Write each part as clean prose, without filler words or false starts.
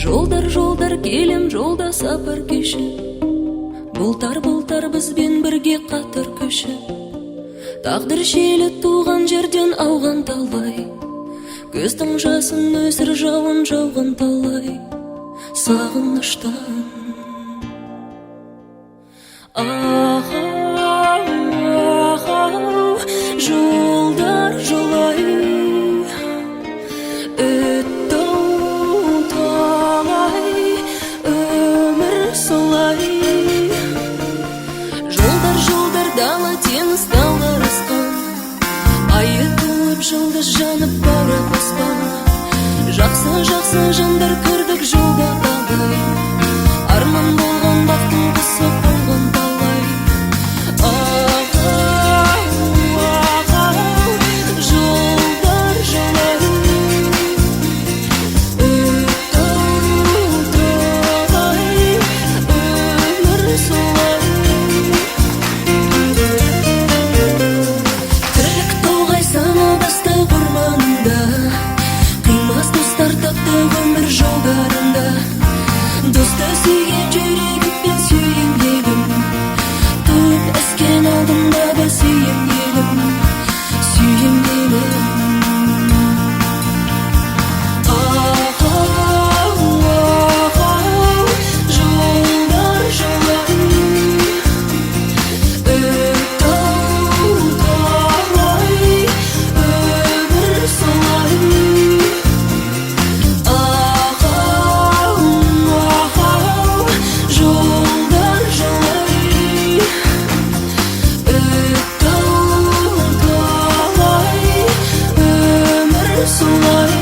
Жолдар, жолдар, келем жолда сапар кешіп, бұлтар бізбен бірге қатар көшіп. Тағдыр желі туған жерден ауған талай, көздің жасын өсір жауын жауған талай сағыныштан. Жолдар жолай өтті талай, өмір солай. Жолдар, жолдар, дала теңіз талдар асқан, айы туып жұлдыз жанып бара аспан. Жақсы, жақсы жандар көрдік жолда талай, арман болған бақтың құсы болған талай. Досты сүйген жүрегіммен сүйем елім, туып өскен алдымда да сүйем елім, сүйем елім. Жолдар жолай өтті талай, өмір солай. Жолдар жолай өтті талай, өмір солай.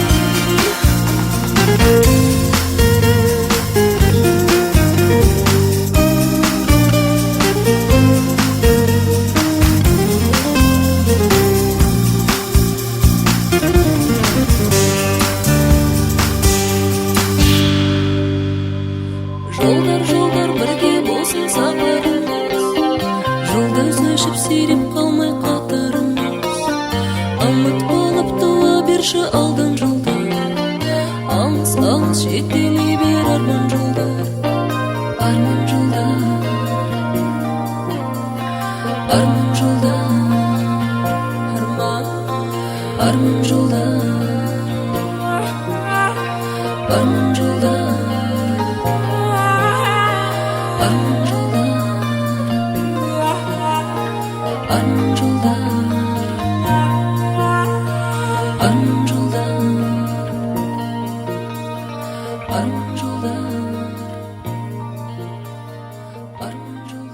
Жолдар, жолдар, бірге болсын сапарымыз, жұлдыз өшіп сиреп қалмай қатарымыз. Үміт болып туа берші алдан жолдар, алыс, алыс жетелей бер арман жолдар, арман жолдар, арман жолдар, арман жолдар, арман жолдар. Arman jollar.